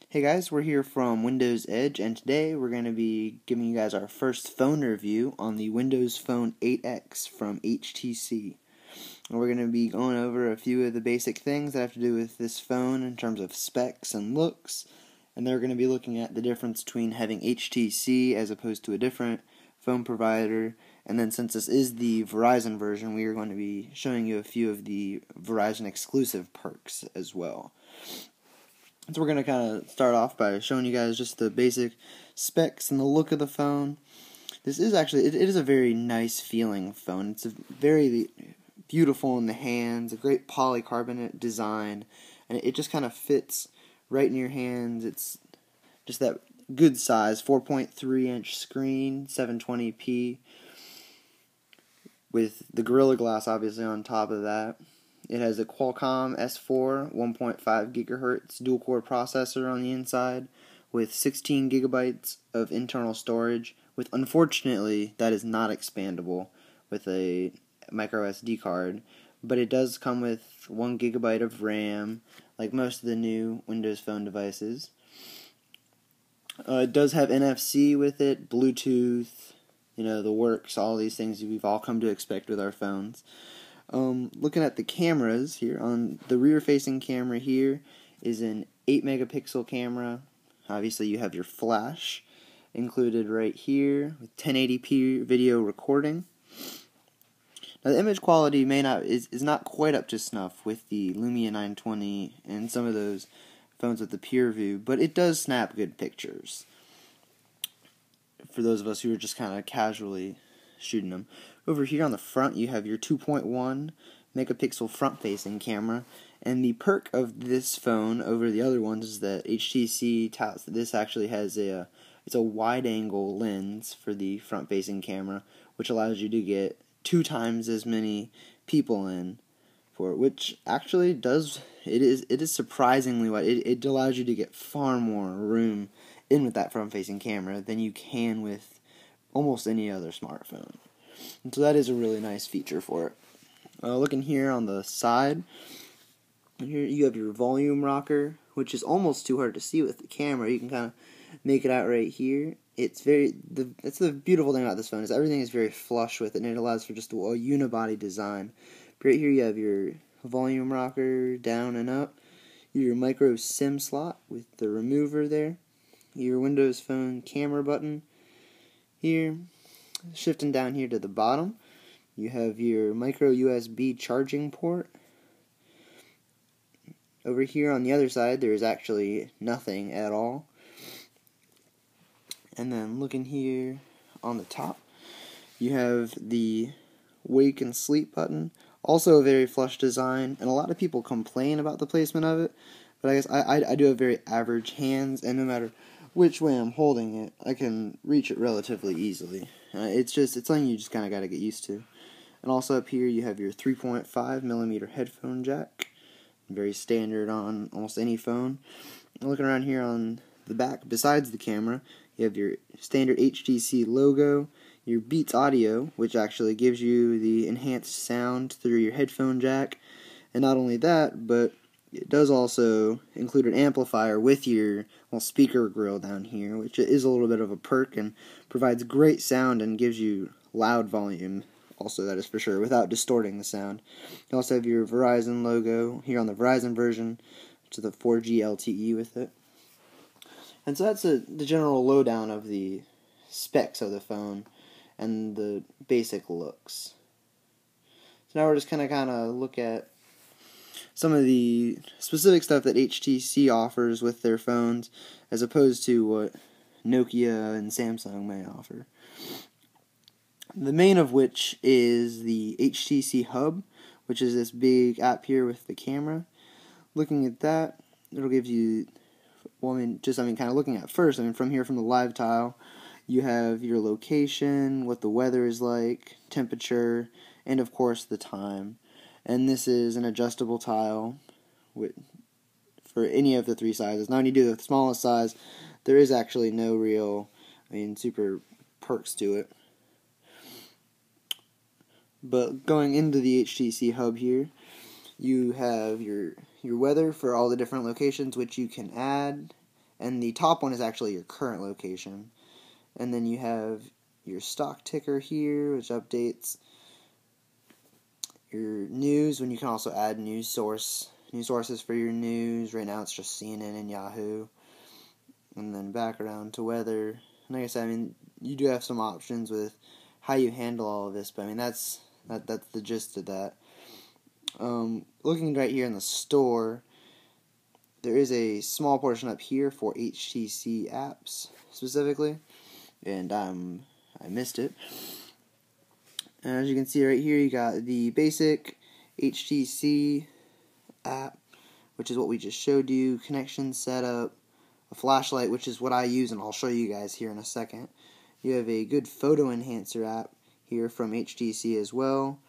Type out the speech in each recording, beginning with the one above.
Hey guys, we're here from Windows Edge, and today we're going to be giving you guys our first phone review on the Windows Phone 8X from HTC. And we're going to be going over a few of the basic things that have to do with this phone in terms of specs and looks, and then we're going to be looking at the difference between having HTC as opposed to a different phone provider, and then since this is the Verizon version, we are going to be showing you a few of the Verizon exclusive perks as well. So we're going to kind of start off by showing you guys just the basic specs and the look of the phone. This is actually, it is a very nice feeling phone. It's a very beautiful in the hands, a great polycarbonate design, and it just kind of fits right in your hands. It's just that good size, 4.3-inch screen, 720p, with the Gorilla Glass obviously on top of that. It has a Qualcomm S4 1.5 GHz dual-core processor on the inside with 16 GB of internal storage, with, unfortunately, that is not expandable with a micro SD card, but it does come with 1 GB of RAM, like most of the new Windows Phone devices. It does have NFC with it, Bluetooth, the works, all these things we've all come to expect with our phones. Looking at the cameras here, on the rear-facing camera here is an 8-megapixel camera. Obviously you have your flash included right here with 1080p video recording. Now the image quality is not quite up to snuff with the Lumia 920 and some of those phones with the Pure View, but it does snap good pictures for those of us who are just kind of casually shooting them. Over here on the front you have your 2.1 megapixel front-facing camera, and the perk of this phone over the other ones is that HTC touts that this actually has it's a wide-angle lens for the front-facing camera, which allows you to get 2 times as many people in for it, which actually it is surprisingly wide. It allows you to get far more room in with that front-facing camera than you can with almost any other smartphone. And so that is a really nice feature for it. Looking here on the side, here you have your volume rocker, which is almost too hard to see with the camera. You can kind of make it out right here. That's the beautiful thing about this phone, is everything is very flush with it, and it allows for just a unibody design. But right here you have your volume rocker down and up, your micro SIM slot with the remover there, your Windows Phone camera button here. Shifting down here to the bottom, you have your micro USB charging port. Over here on the other side, there is actually nothing at all. And then looking here on the top, you have the wake and sleep button. Also a very flush design, and a lot of people complain about the placement of it, but I guess I do have very average hands, and no matter which way I'm holding it, I can reach it relatively easily. It's something you just kind of got to get used to. And also up here you have your 3.5mm headphone jack, very standard on almost any phone. And looking around here on the back, besides the camera, you have your standard HTC logo, your Beats audio, which actually gives you the enhanced sound through your headphone jack, and not only that, but it does also include an amplifier with your speaker grill down here, which is a little bit of a perk and provides great sound and gives you loud volume, also, that is for sure, without distorting the sound. You also have your Verizon logo here on the Verizon version, which is the 4G LTE with it. And so that's the general lowdown of the specs of the phone and the basic looks. So now we're just going to kind of look at some of the specific stuff that HTC offers with their phones, as opposed to what Nokia and Samsung may offer. The main of which is the HTC Hub, which is this big app here with the camera. Looking at that, it'll give you, kind of looking at first, from here from the live tile, you have your location, what the weather is like, temperature, and of course the time. And this is an adjustable tile for any of the 3 sizes. Now when you do the smallest size, there is actually no real, super perks to it. But going into the HTC hub here, you have your weather for all the different locations which you can add, and the top one is actually your current location. And then you have your stock ticker here, which updates your news, when you can also add news sources for your news. Right now it's just CNN and Yahoo. And then back around to weather. And like I said, I mean, you do have some options with how you handle all of this, but I mean that's the gist of that. Looking right here in the store, there is a small portion up here for HTC apps specifically, and I missed it. And as you can see right here, you got the basic HTC app, which is what we just showed you, connection setup, a flashlight, which is what I use, and I'll show you guys here in a second. You have a good photo enhancer app here from HTC as well,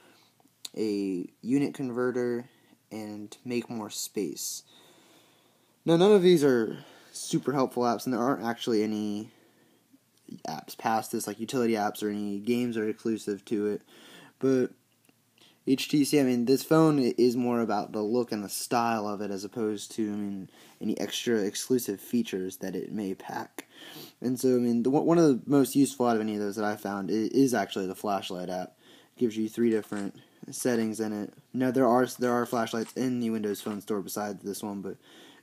a unit converter, and make more space. Now, none of these are super helpful apps, and there aren't actually any apps past this, like utility apps or any games are exclusive to it. But HTC, I mean, this phone is more about the look and the style of it as opposed to, I mean, any extra exclusive features that it may pack. And so, I mean, one of the most useful out of any of those that I found is actually the flashlight app. It gives you 3 different settings in it. Now, there are flashlights in the Windows Phone store besides this one, but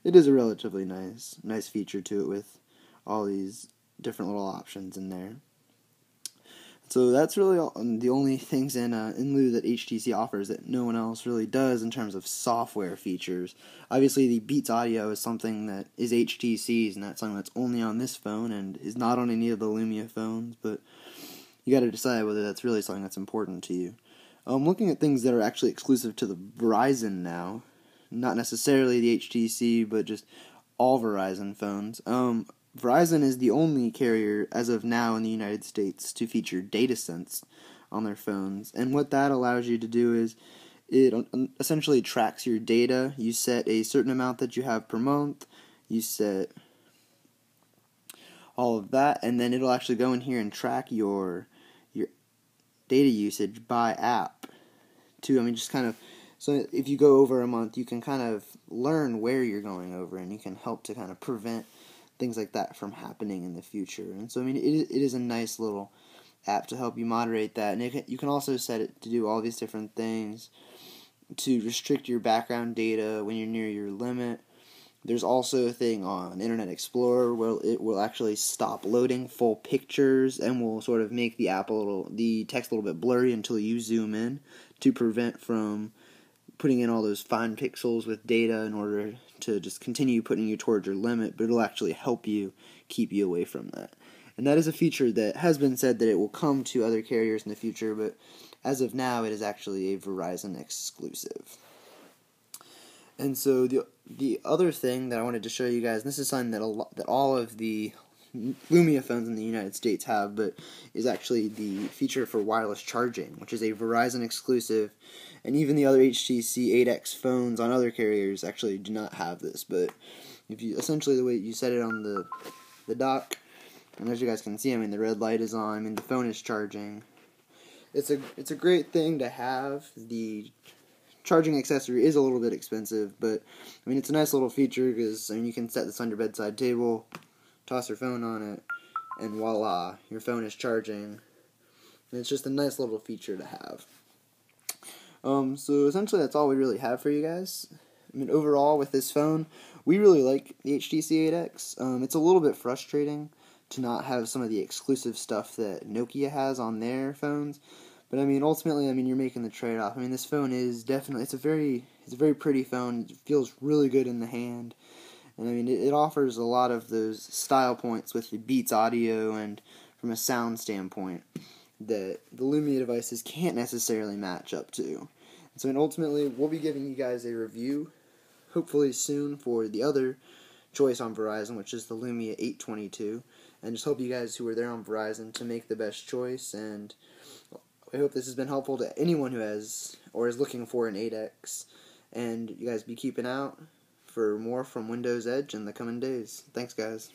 it is a relatively nice feature to it with all these different little options in there. So that's really the only things in lieu that HTC offers that no one else really does in terms of software features. Obviously, the Beats Audio is something that is HTC's, and that's something that's only on this phone and is not on any of the Lumia phones, but you got to decide whether that's really something that's important to you. Looking at things that are actually exclusive to the Verizon now, not necessarily the HTC, but just all Verizon phones. Verizon is the only carrier, as of now in the United States, to feature DataSense on their phones. And what that allows you to do is it essentially tracks your data. You set a certain amount that you have per month. You set all of that, and then it'll actually go in here and track your data usage by app too. I mean, just kind of, so if you go over a month, you can kind of learn where you're going over, and you can help to kind of prevent things like that from happening in the future. And so, I mean, it is a nice little app to help you moderate that. And you can also set it to do all these different things to restrict your background data when you're near your limit. There's also a thing on Internet Explorer where it will actually stop loading full pictures and will sort of make the text a little bit blurry until you zoom in to prevent from putting in all those fine pixels with data in order to just continue putting you towards your limit, but it'll actually help you keep you away from that. And that is a feature that has been said that it will come to other carriers in the future, but as of now, it is actually a Verizon exclusive. And so the other thing that I wanted to show you guys, and this is something that all of the Lumia phones in the United States have, but is actually the feature for wireless charging, which is a Verizon exclusive, and even the other HTC 8X phones on other carriers actually do not have this. But if you essentially, the way you set it on the dock, and as you guys can see, I mean, the red light is on, I mean, the phone is charging. It's a great thing to have. The charging accessory is a little bit expensive, but I mean, it's a nice little feature because, I mean, you can set this on your bedside table, toss your phone on it, and voila, your phone is charging. And it's just a nice little feature to have. So essentially that's all we really have for you guys. I mean, overall with this phone, we really like the HTC 8X. It's a little bit frustrating to not have some of the exclusive stuff that Nokia has on their phones. But I mean, ultimately, I mean, you're making the trade-off. I mean, this phone is definitely, it's a very pretty phone. It feels really good in the hand. And I mean, it offers a lot of those style points with the Beats Audio and from a sound standpoint that the Lumia devices can't necessarily match up to. And so, and ultimately, we'll be giving you guys a review, hopefully soon, for the other choice on Verizon, which is the Lumia 822. And just hope you guys who are there on Verizon to make the best choice. And I hope this has been helpful to anyone who has or is looking for an 8X. And you guys be keeping out for more from Windows Edge in the coming days. Thanks, guys.